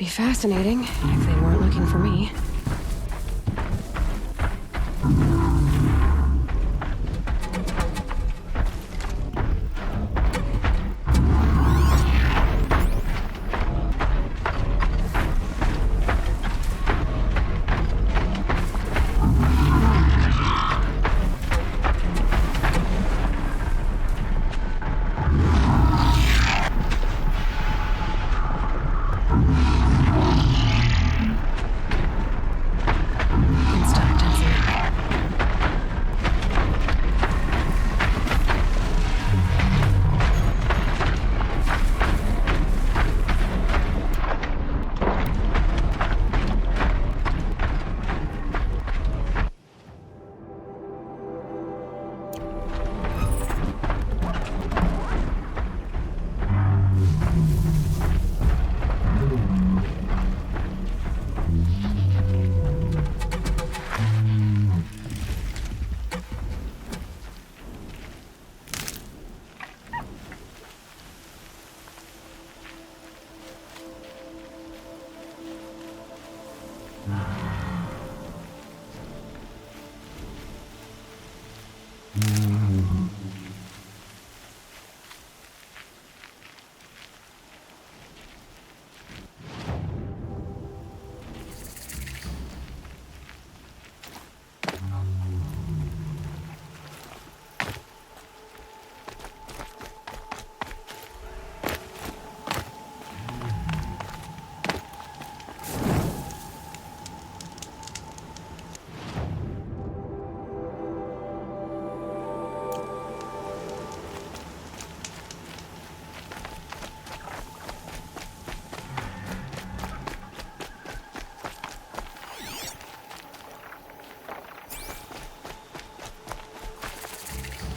Be fascinating if they weren't looking for me.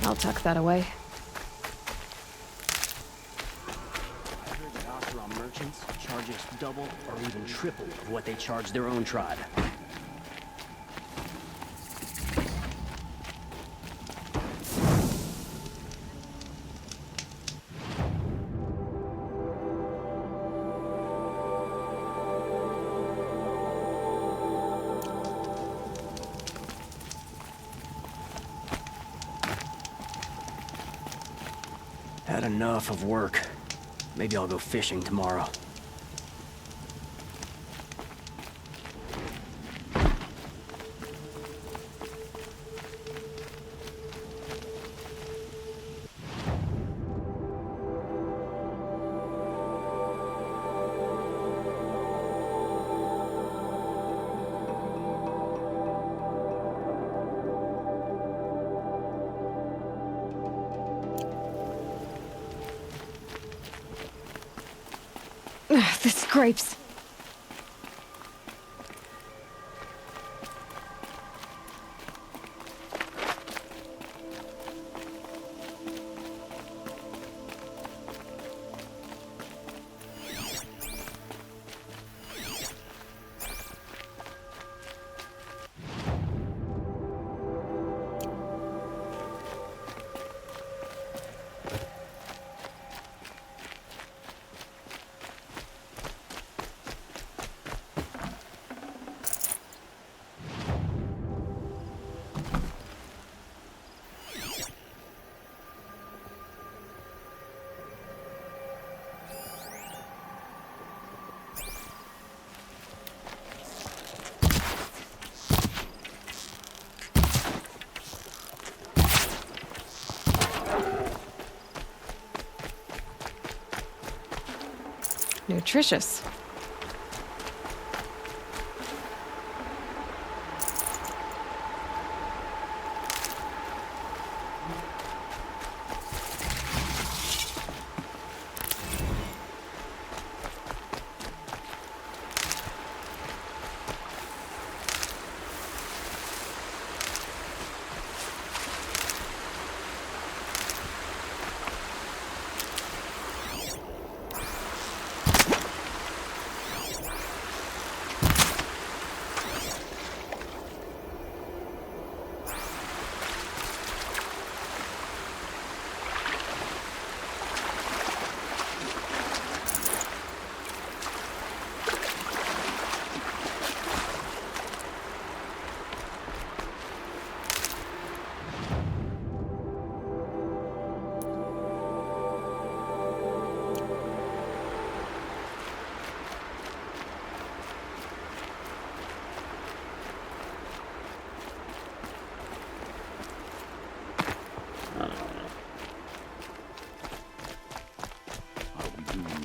I'll tuck that away. I heard that Oseram merchants charge us double or even triple what they charge their own tribe. Had enough of work. Maybe I'll go fishing tomorrow. The scrapes. Nutritious.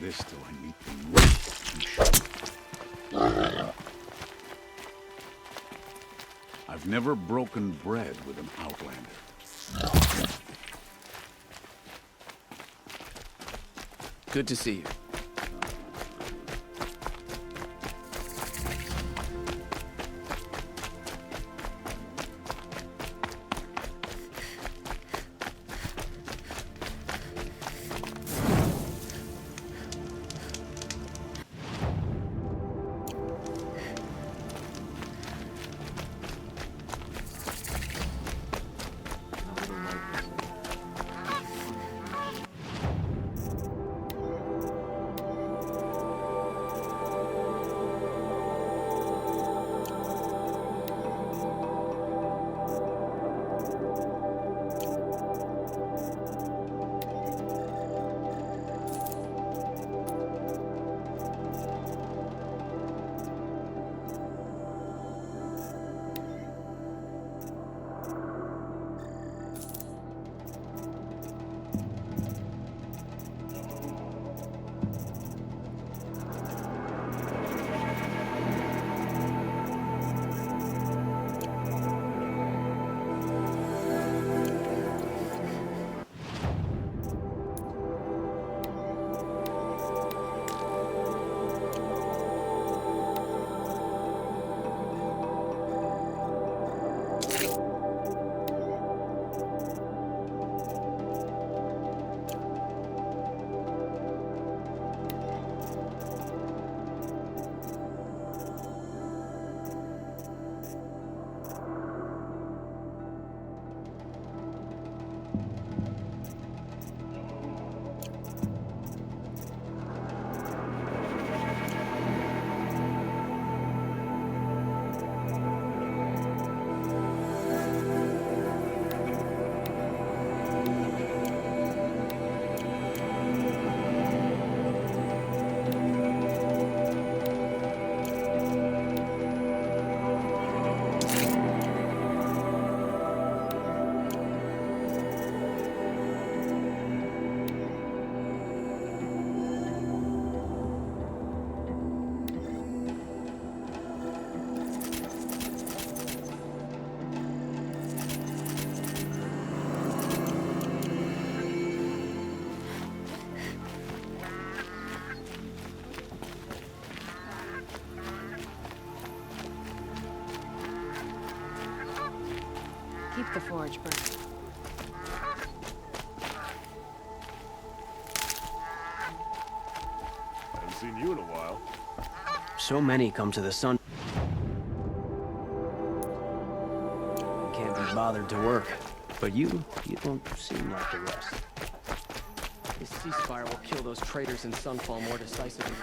this till I meet the moon. I've never broken bread with an outlander. Good to see you. Keep the forge burning. Haven't seen you in a while. So many come to the sun. Can't be bothered to work. But you don't seem like the rest. This ceasefire will kill those traitors in Sunfall more decisively.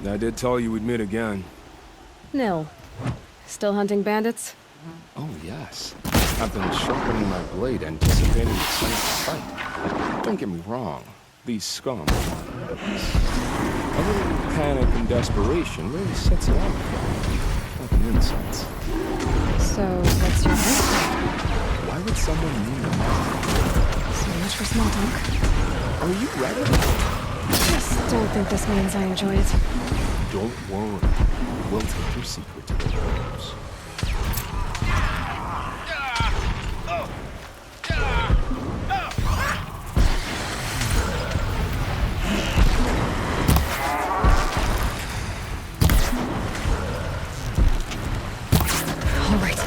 I did tell you we'd meet again. Nil. Still hunting bandits? Oh, yes. I've been sharpening my blade, anticipating the chance to fight. Don't get me wrong. These scum. A little panic and desperation really sets it off. Like an insult. So, what's your plan? Why would someone need that? So much for small talk. Are you ready? Just don't think this means I enjoy it. Don't worry. We'll take your secret to the wolves. All right.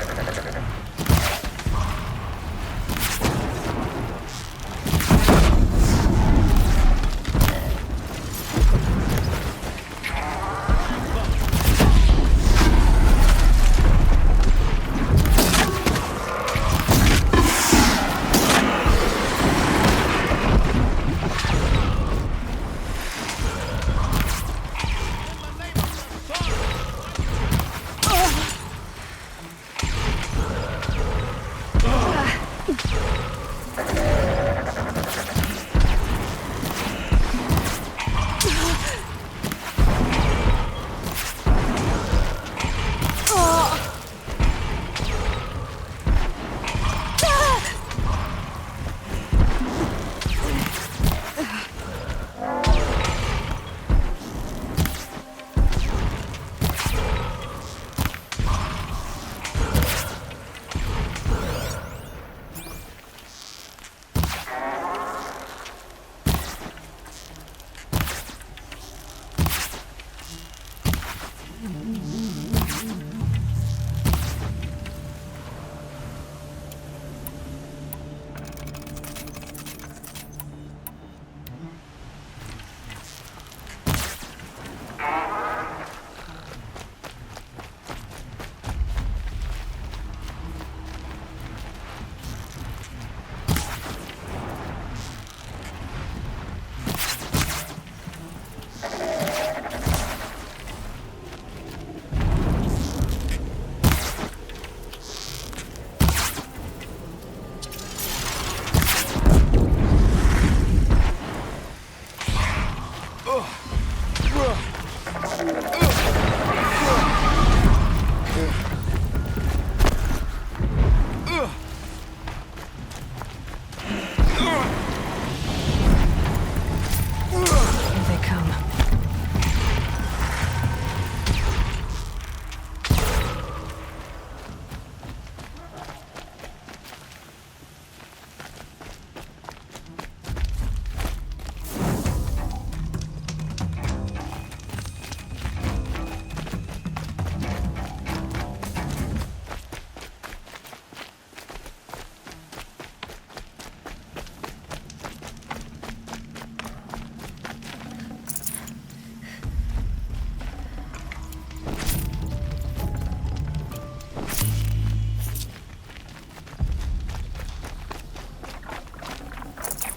Here they come.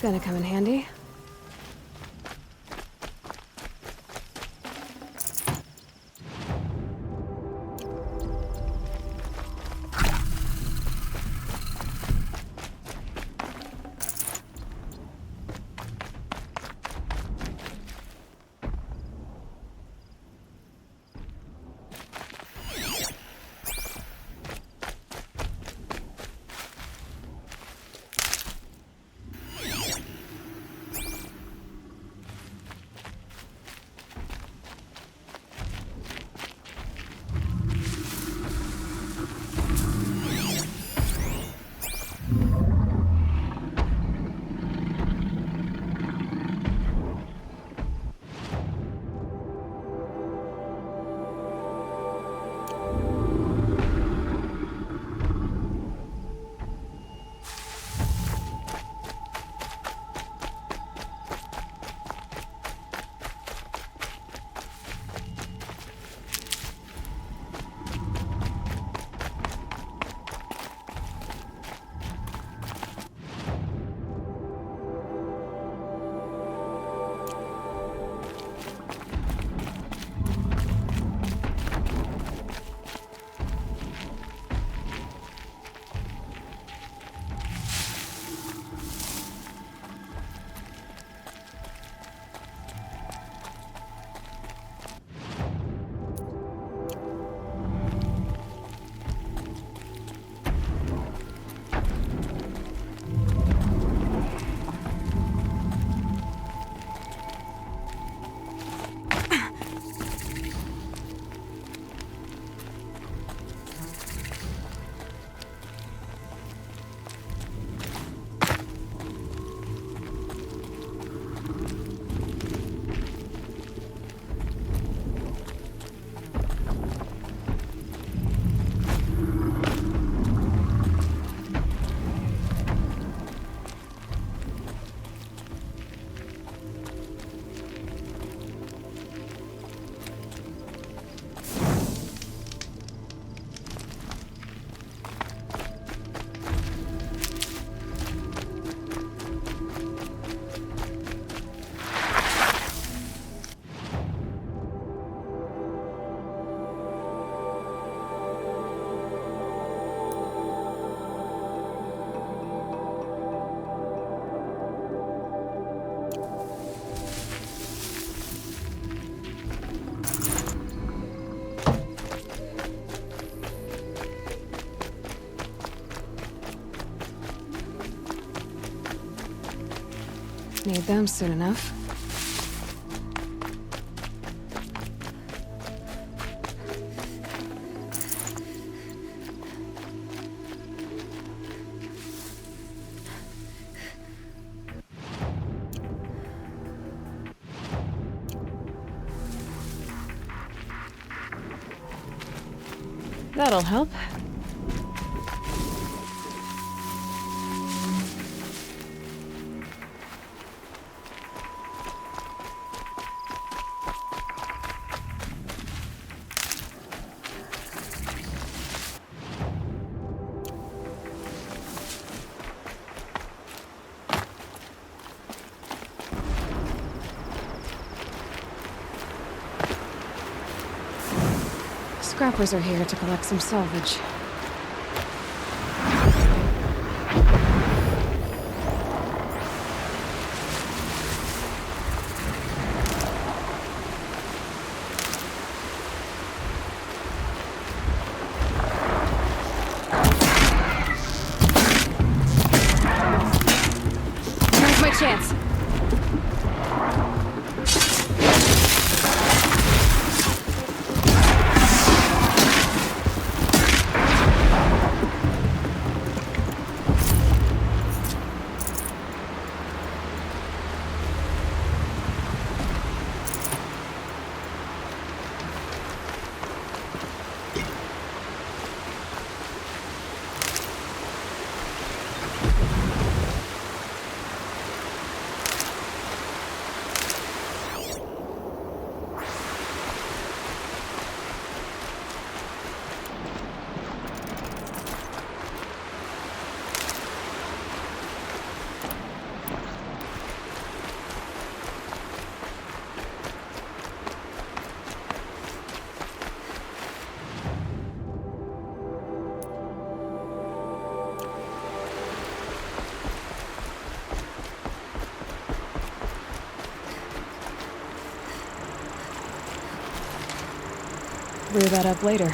Gonna come in handy. Need them soon enough. That'll help. Scrappers are here to collect some salvage. Here's my chance. Rear that up later.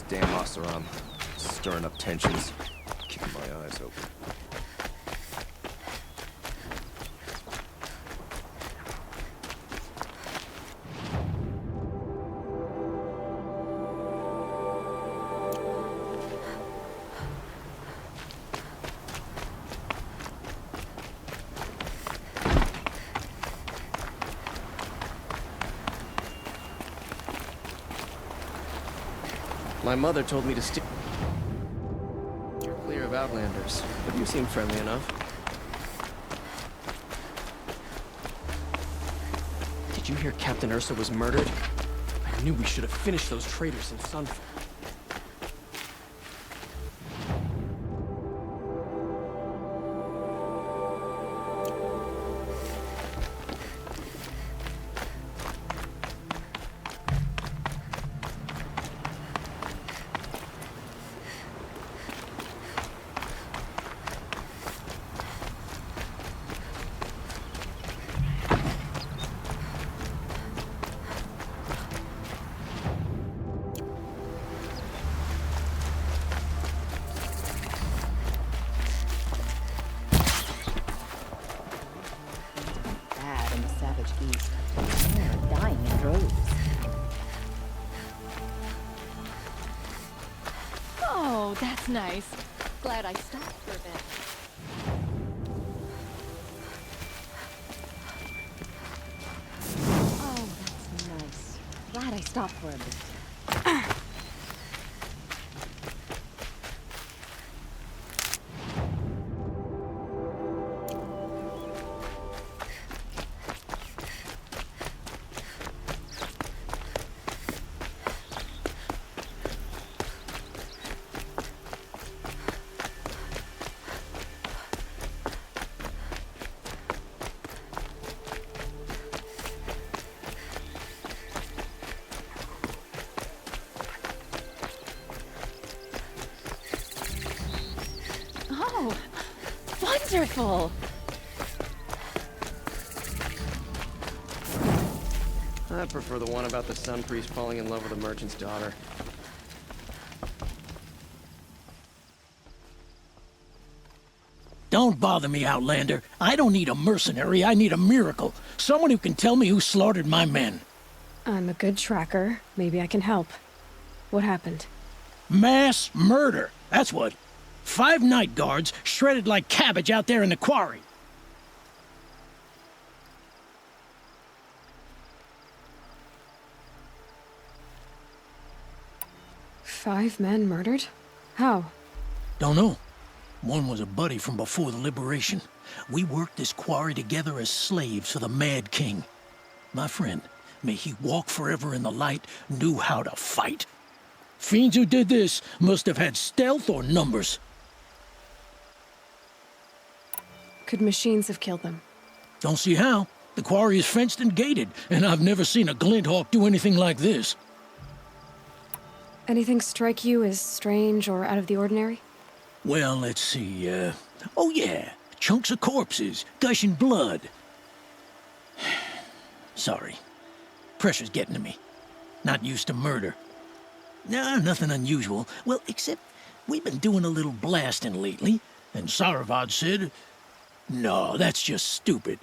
Damn Oseram. Stirring up tensions. Keeping my eyes open. My mother told me to steer clear of Outlanders, but you seem friendly enough. Did you hear Captain Ursa was murdered? I knew we should have finished those traitors in Sunfall. Bad in the savage east. They are dying in droves. Oh, that's nice. Glad I stopped for a bit. Oh, that's nice. Glad I stopped for a bit. Oh, wonderful! I prefer the one about the Sun Priest falling in love with a merchant's daughter. Don't bother me, Outlander. I don't need a mercenary, I need a miracle. Someone who can tell me who slaughtered my men. I'm a good tracker. Maybe I can help. What happened? Mass murder, that's what. 5 night guards shredded like cabbage out there in the quarry. Five men murdered? How? Don't know. One was a buddy from before the liberation. We worked this quarry together as slaves for the Mad King. My friend, may he walk forever in the light, knew how to fight. Fiends who did this must have had stealth or numbers. Could machines have killed them? Don't see how. The quarry is fenced and gated, and I've never seen a Glinthawk do anything like this. Anything strike you as strange or out of the ordinary? Well, let's see, oh yeah, chunks of corpses, gushing blood. Sorry. Pressure's getting to me. Not used to murder. Nah, nothing unusual. Well, except we've been doing a little blasting lately, and Saravad said, no, that's just stupid.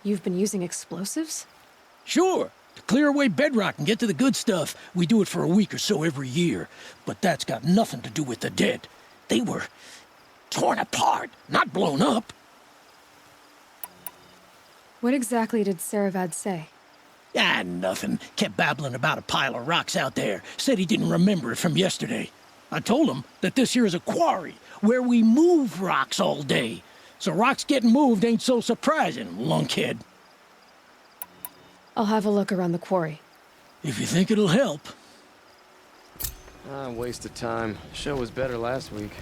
You've been using explosives? Sure, to clear away bedrock and get to the good stuff, we do it for a week or so every year. But that's got nothing to do with the dead. They were torn apart, not blown up. What exactly did Saravad say? Ah, nothing. Kept babbling about a pile of rocks out there. Said he didn't remember it from yesterday. I told him that this here is a quarry, where we move rocks all day. So rocks getting moved ain't so surprising, lunkhead. I'll have a look around the quarry. If you think it'll help. Ah, waste of time. Show was better last week.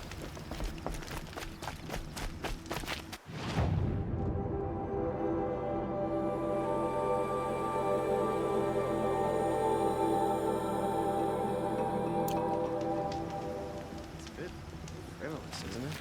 It's a bit frivolous, isn't it?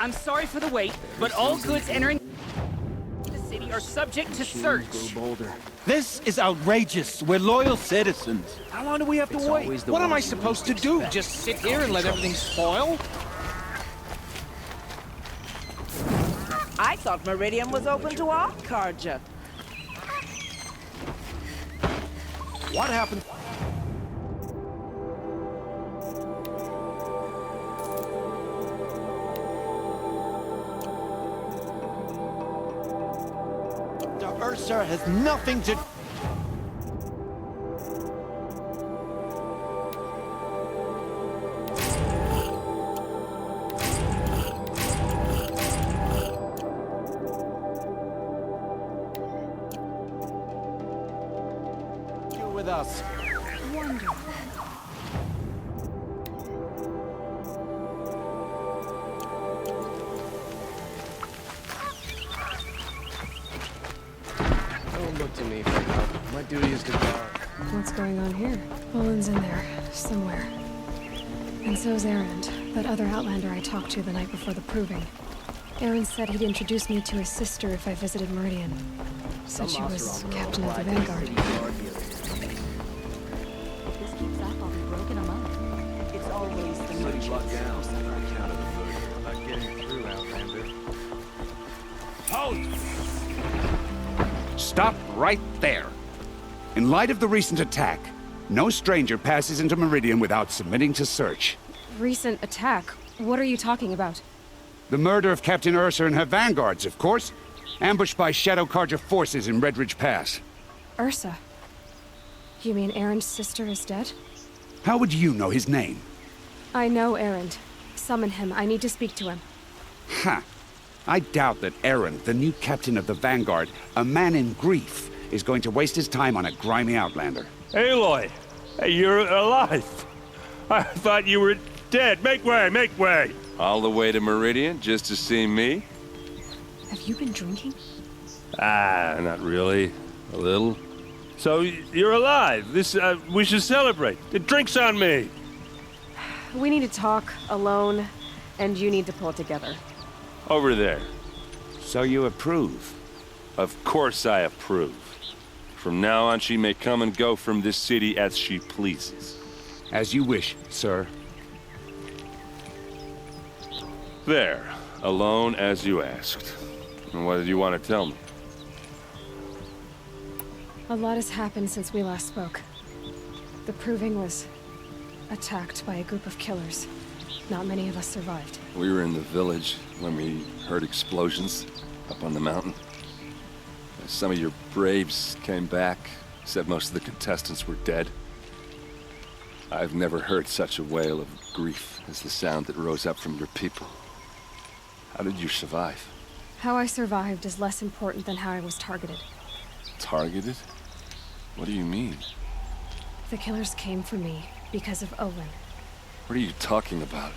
I'm sorry for the wait, but all goods entering the city are subject to search. This is outrageous. We're loyal citizens. How long do we have to wait? What am I supposed to do? Just sit here and let everything spoil? I thought Meridian was open to all Carja. What happened? The Ursa has nothing to... do with us. Don't look to me for help. My duty is to guard. What's going on here? Olin's in there, somewhere. And so's Erend, that other Outlander I talked to the night before the proving. Erend said he'd introduce me to his sister if I visited Meridian. Said she was captain of the Vanguard. If this keeps up, I'll be broken a month. It's always the merchants. Not getting through, Outlander. Stop right there. In light of the recent attack, no stranger passes into Meridian without submitting to search. Recent attack? What are you talking about? The murder of Captain Ursa and her vanguards, of course. Ambushed by Shadow Carja forces in Redridge Pass. Ursa? You mean Erend's sister is dead? How would you know his name? I know Erend. Summon him. I need to speak to him. Ha! I doubt that Erend, the new captain of the Vanguard, a man in grief, is going to waste his time on a grimy Outlander. Aloy! Hey, you're alive! I thought you were dead. Make way, make way! All the way to Meridian just to see me? Have you been drinking? Ah, not really. A little. So, you're alive. We should celebrate. The drink's on me! We need to talk, alone, and you need to pull it together. Over there. So you approve? Of course I approve. From now on, she may come and go from this city as she pleases. As you wish, sir. There. Alone as you asked. And what did you want to tell me? A lot has happened since we last spoke. The Proving was attacked by a group of killers. Not many of us survived. We were in the village when we heard explosions up on the mountain. Some of your braves came back, said most of the contestants were dead. I've never heard such a wail of grief as the sound that rose up from your people. How did you survive? How I survived is less important than how I was targeted. Targeted? What do you mean? The killers came for me because of Olin. What are you talking about?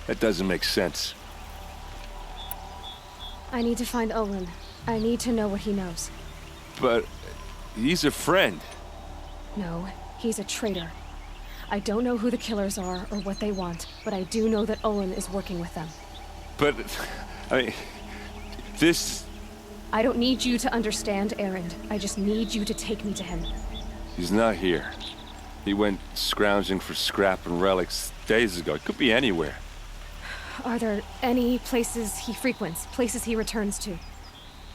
That doesn't make sense. I need to find Olin. I need to know what he knows. But he's a friend. No, he's a traitor. I don't know who the killers are or what they want, but I do know that Olin is working with them. But, I mean, this... I don't need you to understand, Erend. I just need you to take me to him. He's not here. He went scrounging for scrap and relics days ago. It could be anywhere. Are there any places he frequents, places he returns to?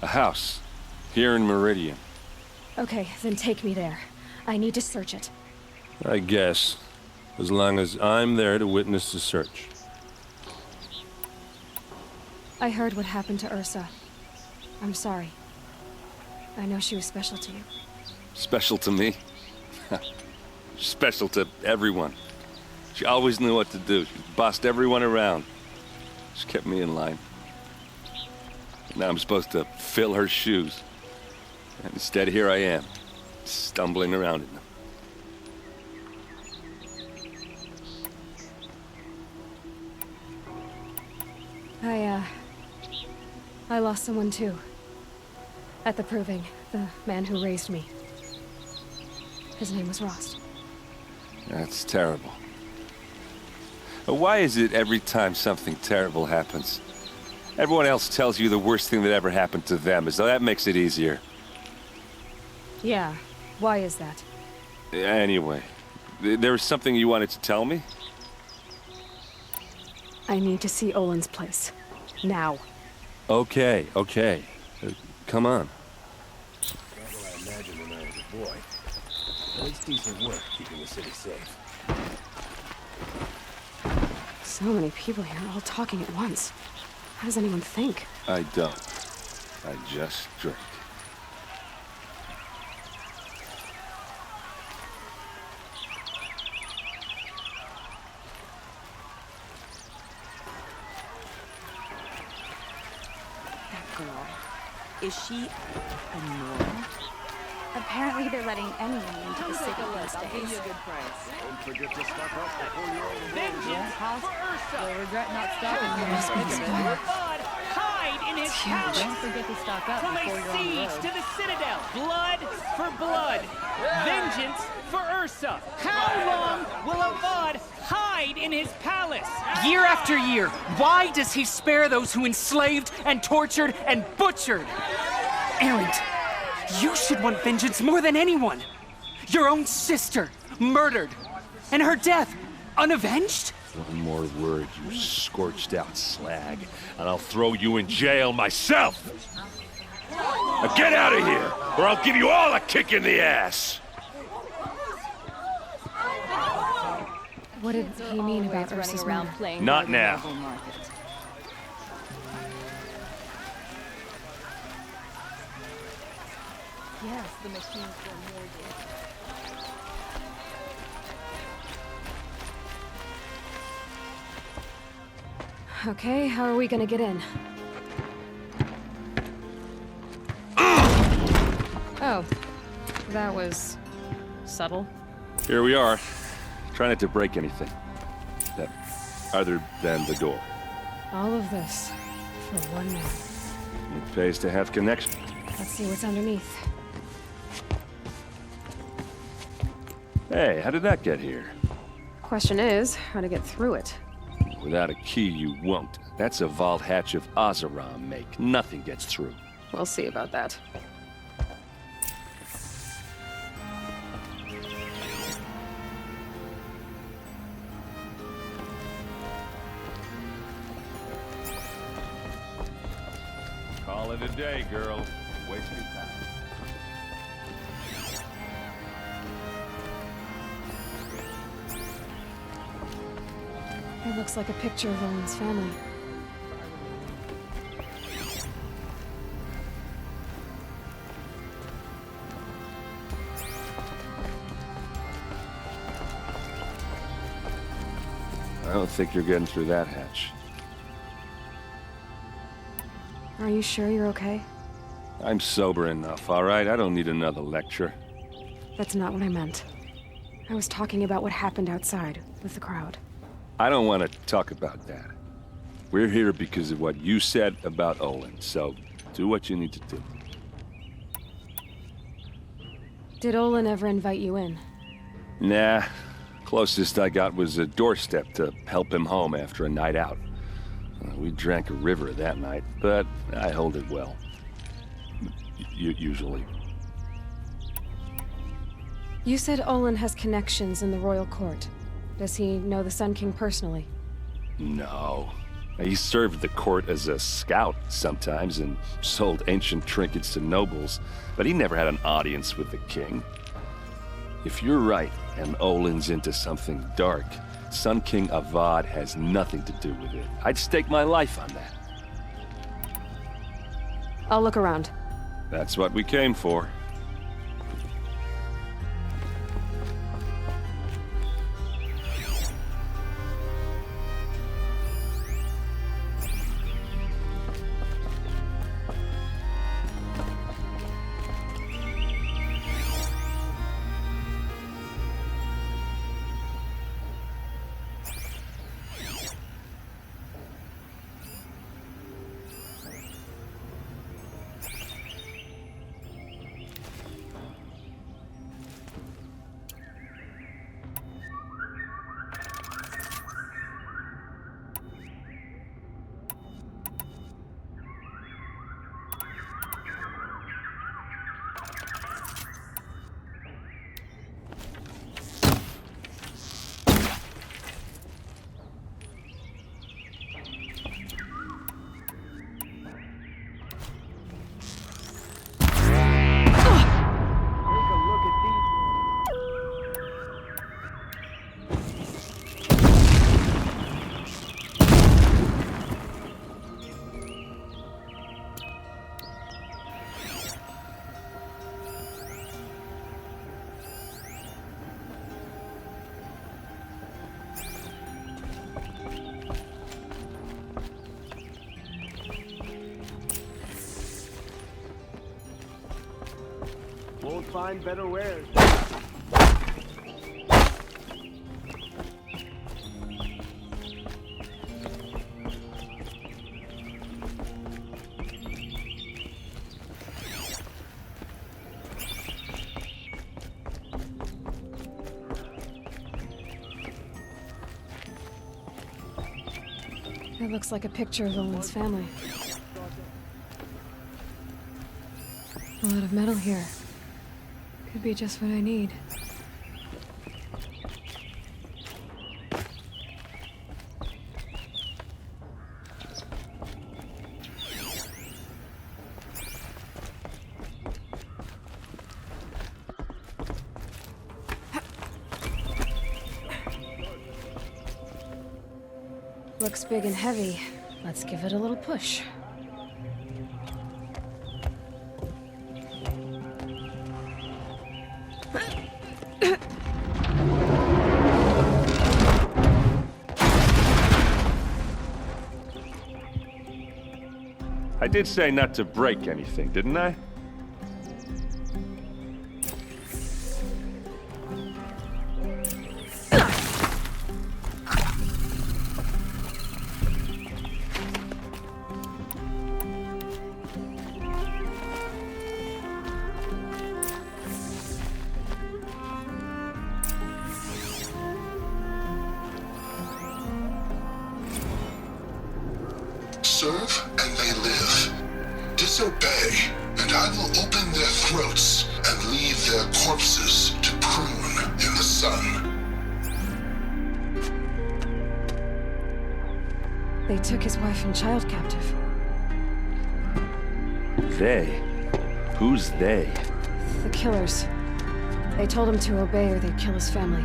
A house. Here in Meridian. Okay, then take me there. I need to search it. I guess. As long as I'm there to witness the search. I heard what happened to Ursa. I'm sorry. I know she was special to you. Special to me? Special to everyone. She always knew what to do. She bossed everyone around. She kept me in line. Now I'm supposed to fill her shoes. And instead, here I am, stumbling around in them. I lost someone too. At the Proving, the man who raised me. His name was Rost. That's terrible. Why is it every time something terrible happens, everyone else tells you the worst thing that ever happened to them, as though that makes it easier? Yeah, why is that? Anyway, there was something you wanted to tell me? I need to see Olin's place. Now. Okay. Come on. Not what I imagined when I was a boy. But it's decent work keeping the city safe. So many people here, all talking at once. How does anyone think? I don't. I just drink. That girl. Is she a normal? Apparently they're letting anyone into the city these I'll give you days. a good price. Don't forget to stock up before you're on the road. Vengeance for Ursa! You'll regret not stopping when Yes, you're please, sick of go. it. Blood, hide in his palace! Don't forget to stock up From before a you're on the siege road. to the citadel, blood for blood. Vengeance for Ursa. How long will Avad hide in his palace? Year after year, why does he spare those who enslaved and tortured and butchered? Erend, you should want vengeance more than anyone. Your own sister, murdered, and her death, unavenged? One more word, you scorched out slag, and I'll throw you in jail myself! Now get out of here, or I'll give you all a kick in the ass! What did he mean about Ursa's around murder? playing Not by the now. noble market. Yes, the machines were more dangerous. Okay, how are we gonna get in? Oh, that was subtle. Here we are. Try not to break anything. Other than the door. All of this for one man. It pays to have connection. Let's see what's underneath. Hey, how did that get here? Question is, how to get through it. Without a key, you won't. That's a vault hatch of Oseram make. Nothing gets through. We'll see about that. Call it a day, girl. Wasting time. It looks like a picture of Owen's family. I don't think you're getting through that hatch. Are you sure you're okay? I'm sober enough, all right? I don't need another lecture. That's not what I meant. I was talking about what happened outside with the crowd. I don't want to talk about that. We're here because of what you said about Olin, so do what you need to do. Did Olin ever invite you in? Nah. Closest I got was a doorstep to help him home after a night out. We drank a river that night, but I hold it well. Usually. You said Olin has connections in the royal court. Does he know the Sun King personally? No. He served the court as a scout sometimes and sold ancient trinkets to nobles, but he never had an audience with the king. If you're right, and Olin's into something dark, Sun King Avad has nothing to do with it. I'd stake my life on that. I'll look around. That's what we came for. find better wares. It looks like a picture of Owen's family. A lot of metal here. Could be just what I need. Looks big and heavy. Let's give it a little push. I did say not to break anything, didn't I? Serve and they live. Disobey, and I will open their throats and leave their corpses to prune in the sun. They took his wife and child captive. They? Who's they? The killers. They told him to obey or they'd kill his family.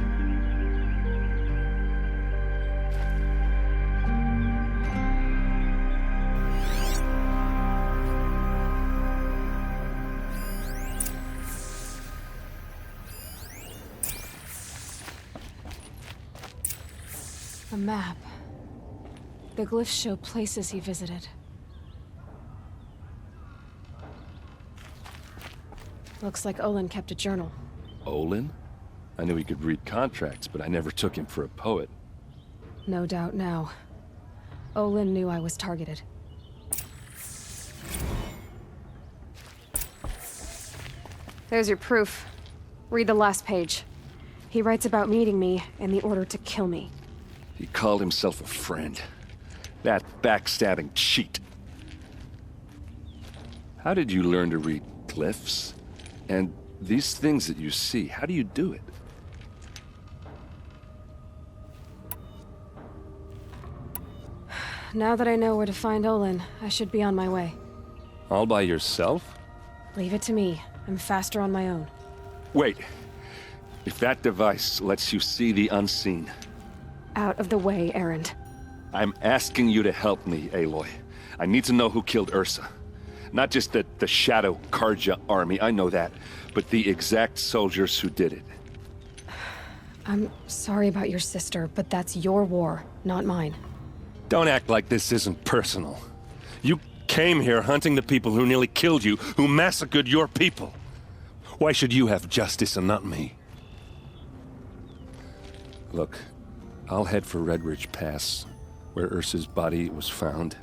A map. The glyphs show places he visited. Looks like Olin kept a journal. Olin? I knew he could read contracts, but I never took him for a poet. No doubt now. Olin knew I was targeted. There's your proof. Read the last page. He writes about meeting me and the order to kill me. He called himself a friend. That backstabbing cheat. How did you learn to read glyphs? And these things that you see, how do you do it? Now that I know where to find Olin, I should be on my way. All by yourself? Leave it to me. I'm faster on my own. Wait. If that device lets you see the unseen... Out of the way, Erend. I'm asking you to help me, Aloy. I need to know who killed Ursa. Not just the Shadow Karja army, I know that, but the exact soldiers who did it. I'm sorry about your sister, but that's your war, not mine. Don't act like this isn't personal. You came here hunting the people who nearly killed you, who massacred your people. Why should you have justice and not me? Look, I'll head for Red Ridge Pass, where Ursa's body was found,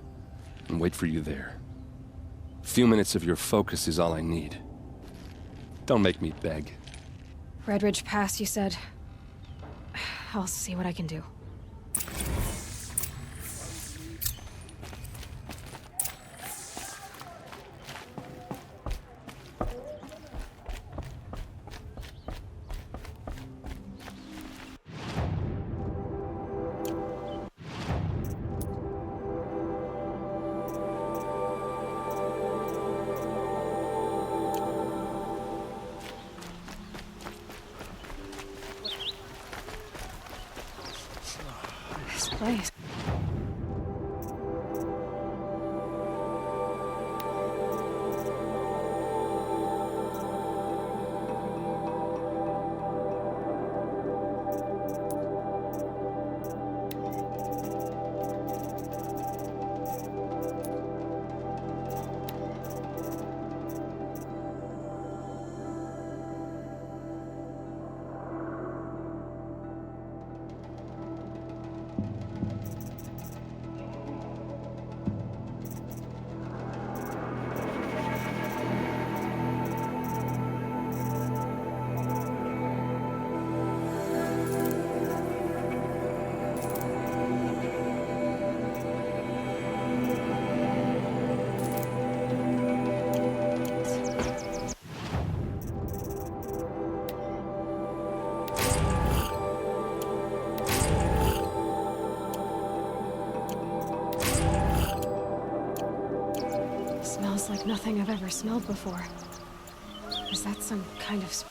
and wait for you there. A few minutes of your focus is all I need. Don't make me beg. Red Ridge Pass, you said? I'll see what I can do. Place. smells like nothing I've ever smelled before. Is that some kind of...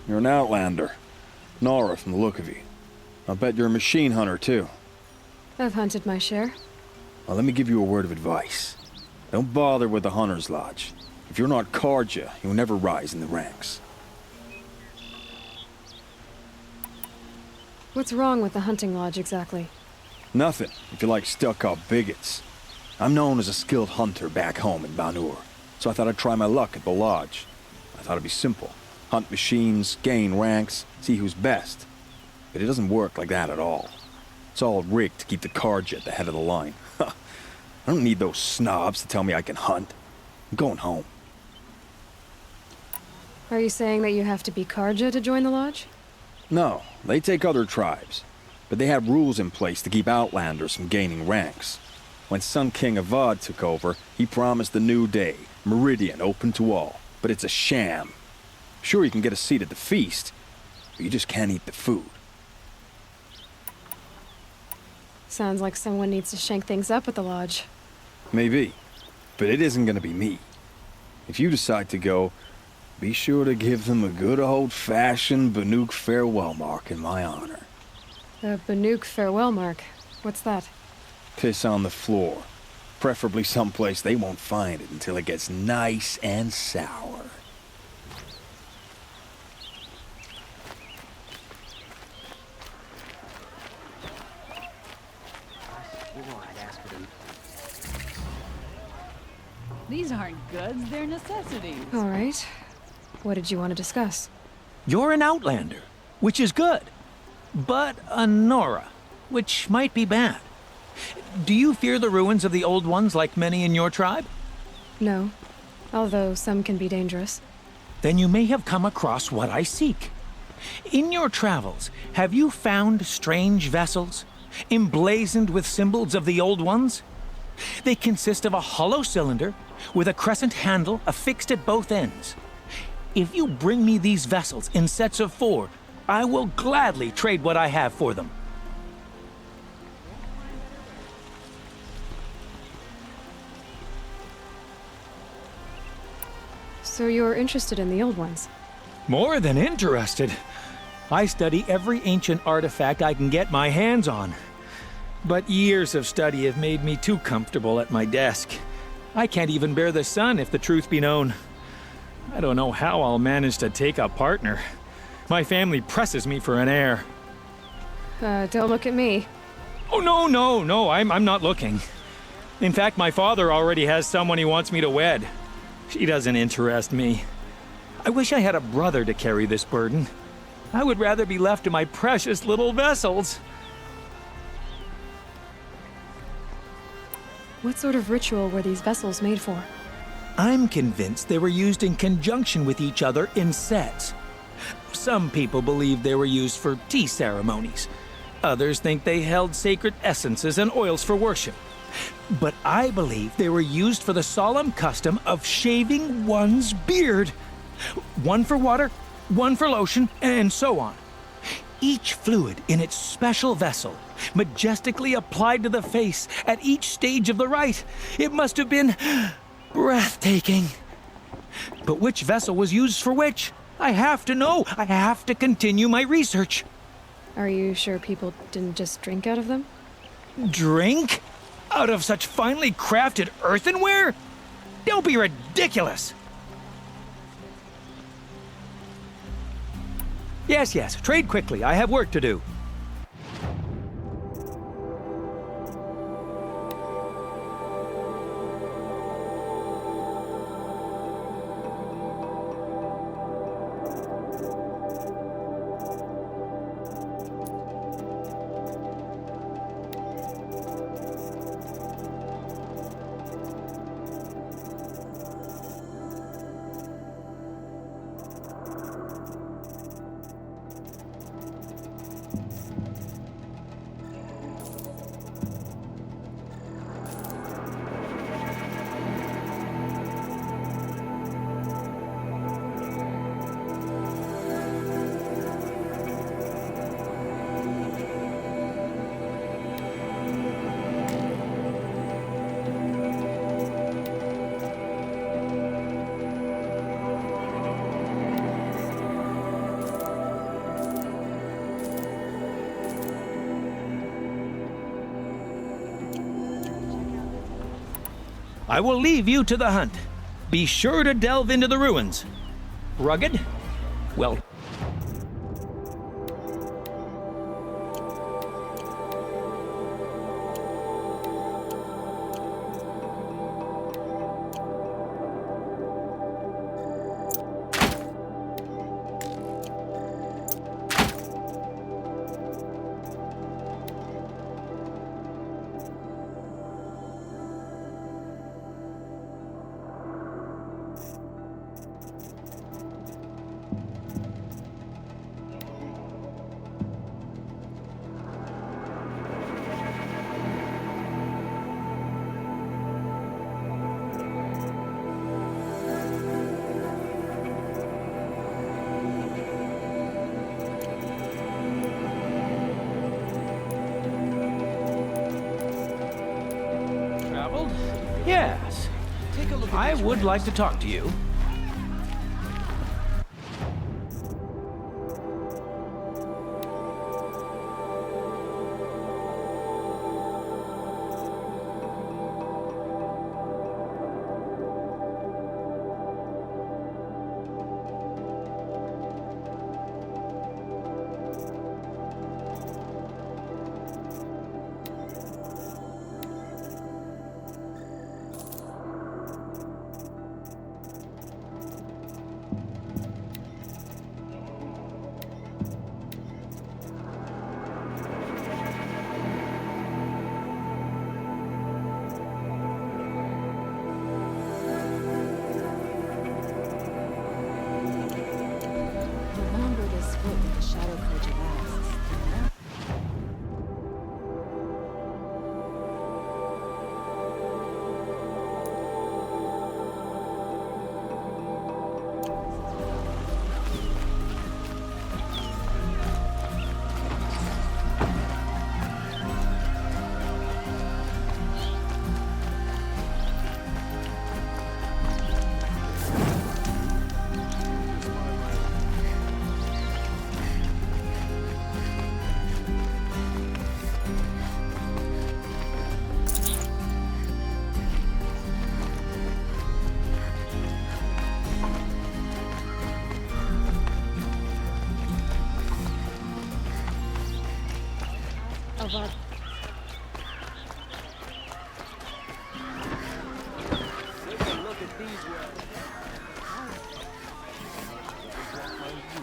You're an outlander. Nora from the look of you. I'll bet you're a machine hunter, too. I've hunted my share. Well, let me give you a word of advice. Don't bother with the Hunter's Lodge. If you're not Carja, you'll never rise in the ranks. What's wrong with the hunting lodge, exactly? Nothing, if you like stuck-up bigots. I'm known as a skilled hunter back home in Banur, so I thought I'd try my luck at the lodge. I thought it'd be simple. Hunt machines, gain ranks, see who's best. But it doesn't work like that at all. It's all rigged to keep the Carja at the head of the line. I don't need those snobs to tell me I can hunt. I'm going home. Are you saying that you have to be Carja to join the lodge? No, they take other tribes. But they have rules in place to keep outlanders from gaining ranks. When Sun King Avad took over, he promised the new day, Meridian open to all. But it's a sham. Sure, you can get a seat at the feast, but you just can't eat the food. Sounds like someone needs to shank things up at the lodge. Maybe, but it isn't gonna be me. If you decide to go, be sure to give them a good old-fashioned Banuk farewell mark in my honor. A Banuk farewell mark? What's that? Piss on the floor. Preferably someplace they won't find it until it gets nice and sour. These aren't goods, they're necessities. All right. What did you want to discuss? You're an outlander, which is good. But a Nora, which might be bad. Do you fear the ruins of the Old Ones like many in your tribe? No. Although some can be dangerous. Then you may have come across what I seek. In your travels, have you found strange vessels, emblazoned with symbols of the Old Ones? They consist of a hollow cylinder with a crescent handle affixed at both ends. If you bring me these vessels in sets of 4, I will gladly trade what I have for them. So you're interested in the old ones? More than interested. I study every ancient artifact I can get my hands on. But years of study have made me too comfortable at my desk. I can't even bear the sun, if the truth be known. I don't know how I'll manage to take a partner. My family presses me for an heir. Don't look at me. Oh, no, I'm not looking. In fact, my father already has someone he wants me to wed. She doesn't interest me. I wish I had a brother to carry this burden. I would rather be left to my precious little vessels. What sort of ritual were these vessels made for? I'm convinced they were used in conjunction with each other in sets. Some people believe they were used for tea ceremonies. Others think they held sacred essences and oils for worship. But I believe they were used for the solemn custom of shaving one's beard. One for water, one for lotion, and so on. Each fluid in its special vessel, majestically applied to the face at each stage of the rite. It must have been breathtaking. But which vessel was used for which? I have to know. I have to continue my research. Are you sure people didn't just drink out of them? Drink? Out of such finely crafted earthenware? Don't be ridiculous! Yes, trade quickly. I have work to do. I will leave you to the hunt. Be sure to delve into the ruins. Rugged? Well, yes. I would like to talk to you.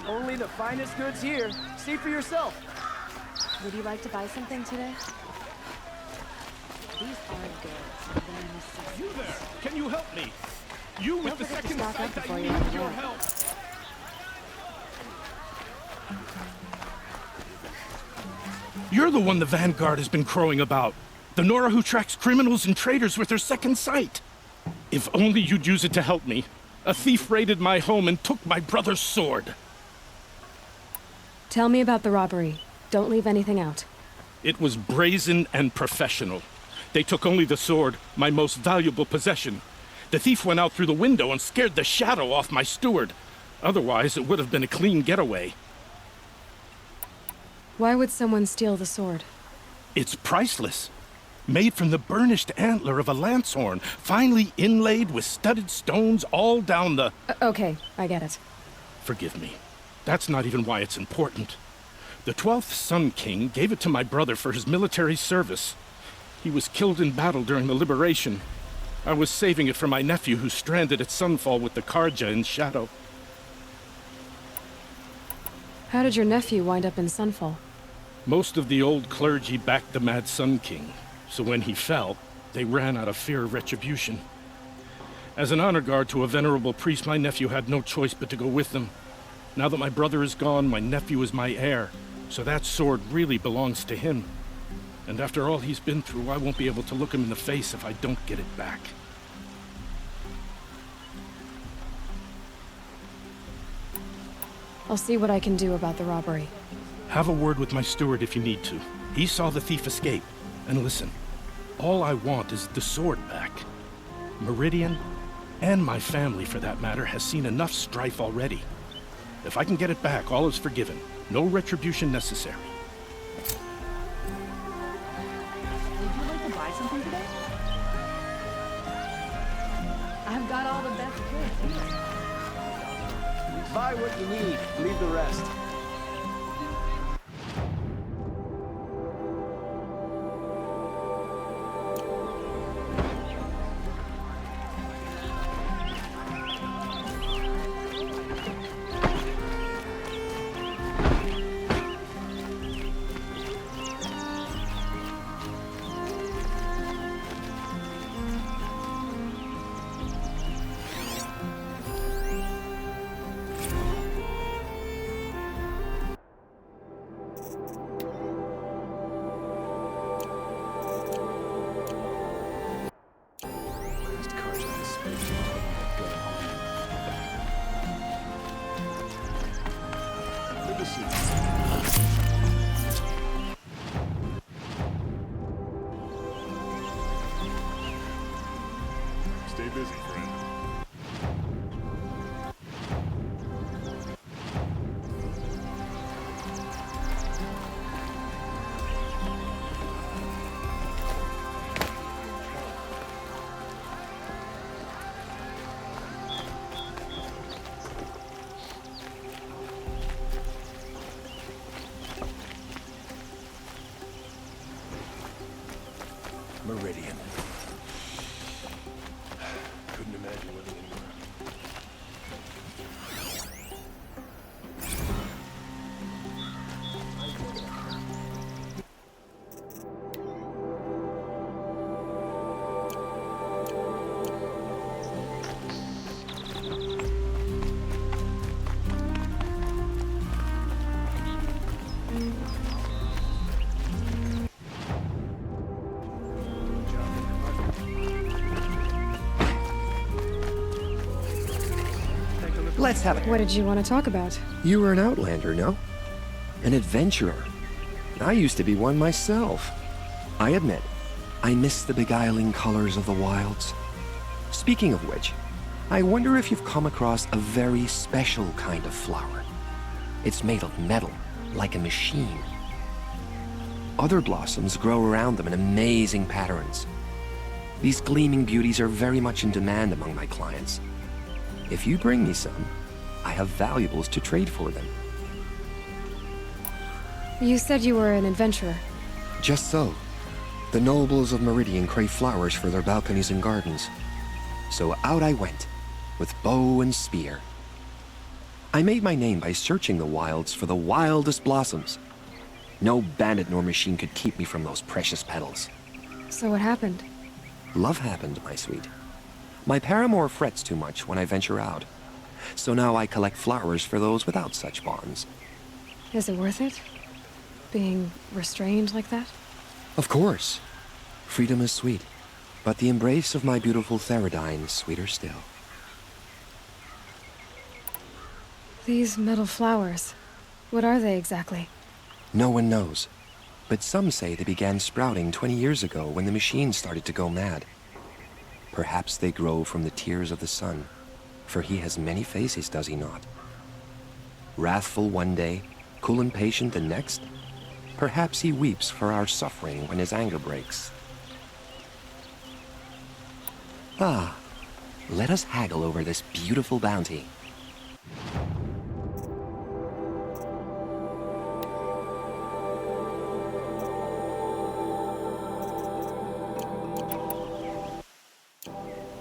Only the finest goods here. See for yourself. Would you like to buy something today? These are goods. You there! Can you help me? You with the second sight, I need your help. You're the one the Vanguard has been crowing about. The Nora who tracks criminals and traitors with her second sight. If only you'd use it to help me. A thief raided my home and took my brother's sword. Tell me about the robbery. Don't leave anything out. It was brazen and professional. They took only the sword, my most valuable possession. The thief went out through the window and scared the shadow off my steward. Otherwise, it would have been a clean getaway. Why would someone steal the sword? It's priceless. Made from the burnished antler of a lancehorn, finely inlaid with studded stones all down the... Okay, I get it. Forgive me. That's not even why it's important. The 12th Sun King gave it to my brother for his military service. He was killed in battle during the Liberation. I was saving it for my nephew who's stranded at Sunfall with the Karja in Shadow. How did your nephew wind up in Sunfall? Most of the old clergy backed the Mad Sun King, so when he fell, they ran out of fear of retribution. As an honor guard to a venerable priest, my nephew had no choice but to go with them. Now that my brother is gone, my nephew is my heir, so that sword really belongs to him. And after all he's been through, I won't be able to look him in the face if I don't get it back. I'll see what I can do about the robbery. Have a word with my steward if you need to. He saw the thief escape. And listen, all I want is the sword back. Meridian, and my family for that matter, has seen enough strife already. If I can get it back, all is forgiven. No retribution necessary. Would you like to buy something today? I've got all the best goods here. Buy what you need, leave the rest. Stay busy, friend. Meridian. Couldn't imagine living anywhere. Let's have it. What did you want to talk about? You were an outlander, no? An adventurer. I used to be one myself. I admit, I miss the beguiling colors of the wilds. Speaking of which, I wonder if you've come across a very special kind of flower. It's made of metal, like a machine. Other blossoms grow around them in amazing patterns. These gleaming beauties are very much in demand among my clients. If you bring me some, I have valuables to trade for them. You said you were an adventurer. Just so. The nobles of Meridian crave flowers for their balconies and gardens. So out I went, with bow and spear. I made my name by searching the wilds for the wildest blossoms. No bandit nor machine could keep me from those precious petals. So what happened? Love happened, my sweet. My paramour frets too much when I venture out. So now I collect flowers for those without such bonds. Is it worth it? Being restrained like that? Of course. Freedom is sweet, but the embrace of my beautiful Theridine is sweeter still. These metal flowers, what are they exactly? No one knows, but some say they began sprouting 20 years ago when the machine started to go mad. Perhaps they grow from the tears of the sun, for he has many faces, does he not? Wrathful one day, cool and patient the next. Perhaps he weeps for our suffering when his anger breaks. Ah, let us haggle over this beautiful bounty.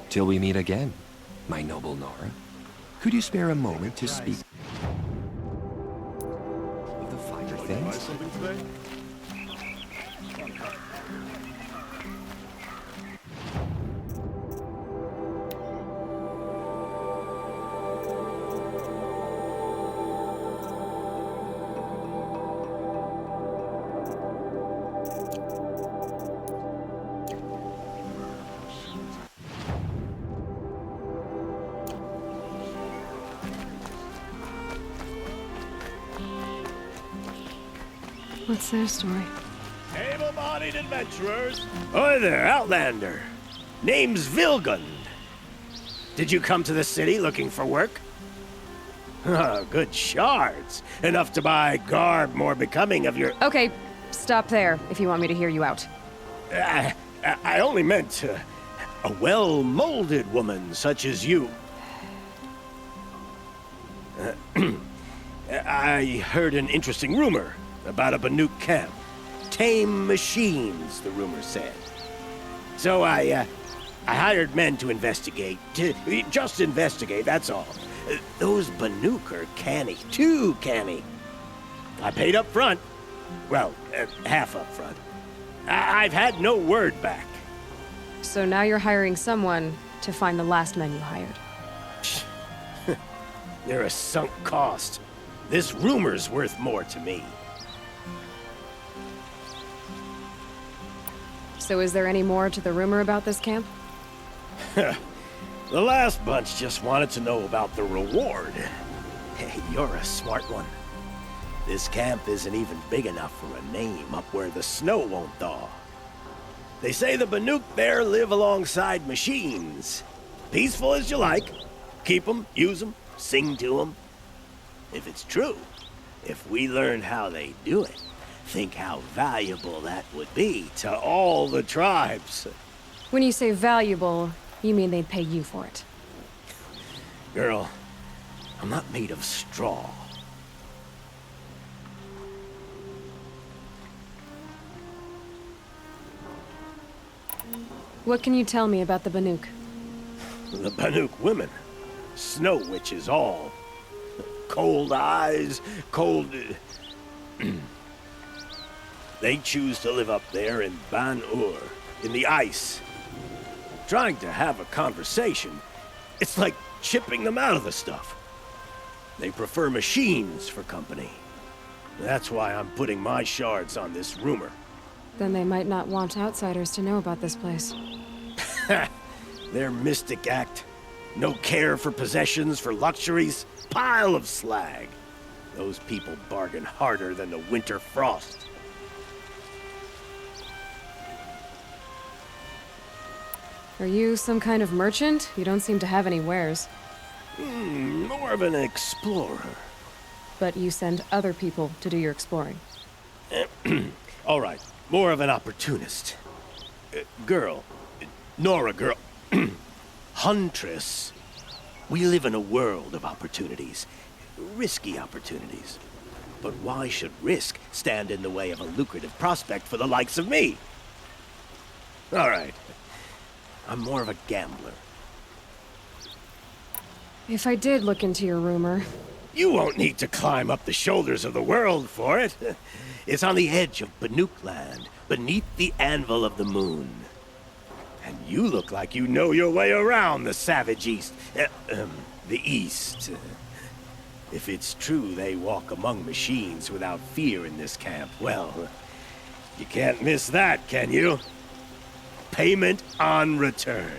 Till we meet again, my noble Nora. Could you spare a moment to speak of the finer things? What's their story? Able-bodied adventurers. Hi there, Outlander. Name's Vilgund. Did you come to the city looking for work? Good shards. Enough to buy garb more becoming of your... Okay, stop there if you want me to hear you out. I only meant A well-molded woman such as you. I heard an interesting rumor about a Banuk camp. Tame machines, the rumor said. So I hired men to investigate. Just investigate, that's all. Those Banuk are canny, too canny. I paid up front. Well, half up front. I've had no word back. So now you're hiring someone to find the last men you hired. They're a sunk cost. This rumor's worth more to me. So is there any more to the rumor about this camp? The last bunch just wanted to know about the reward. Hey, you're a smart one. This camp isn't even big enough for a name up where the snow won't thaw. They say the Banuk there live alongside machines. Peaceful as you like. Keep them, use them, sing to them. If it's true, if we learn how they do it, think how valuable that would be to all the tribes. When you say valuable, you mean they'd pay you for it. Girl, I'm not made of straw. What can you tell me about the Banuk? The Banuk women. Snow witches all. Cold eyes, cold... They choose to live up there in Ban-Ur, in the ice. Trying to have a conversation, it's like chipping them out of the stuff. They prefer machines for company. That's why I'm putting my shards on this rumor. Then they might not want outsiders to know about this place. Their mystic act. No care for possessions, for luxuries. Pile of slag. Those people bargain harder than the winter frost. Are you some kind of merchant? You don't seem to have any wares. More of an explorer. But you send other people to do your exploring. All right, more of an opportunist. Girl. Nora girl. Huntress. We live in a world of opportunities. Risky opportunities. But why should risk stand in the way of a lucrative prospect for the likes of me? All right. I'm more of a gambler. If I did look into your rumor... You won't need to climb up the shoulders of the world for it. It's on the edge of Banuk land, beneath the anvil of the moon. And you look like you know your way around the savage east. The east. If it's true they walk among machines without fear in this camp, well, you can't miss that, can you? Payment on return.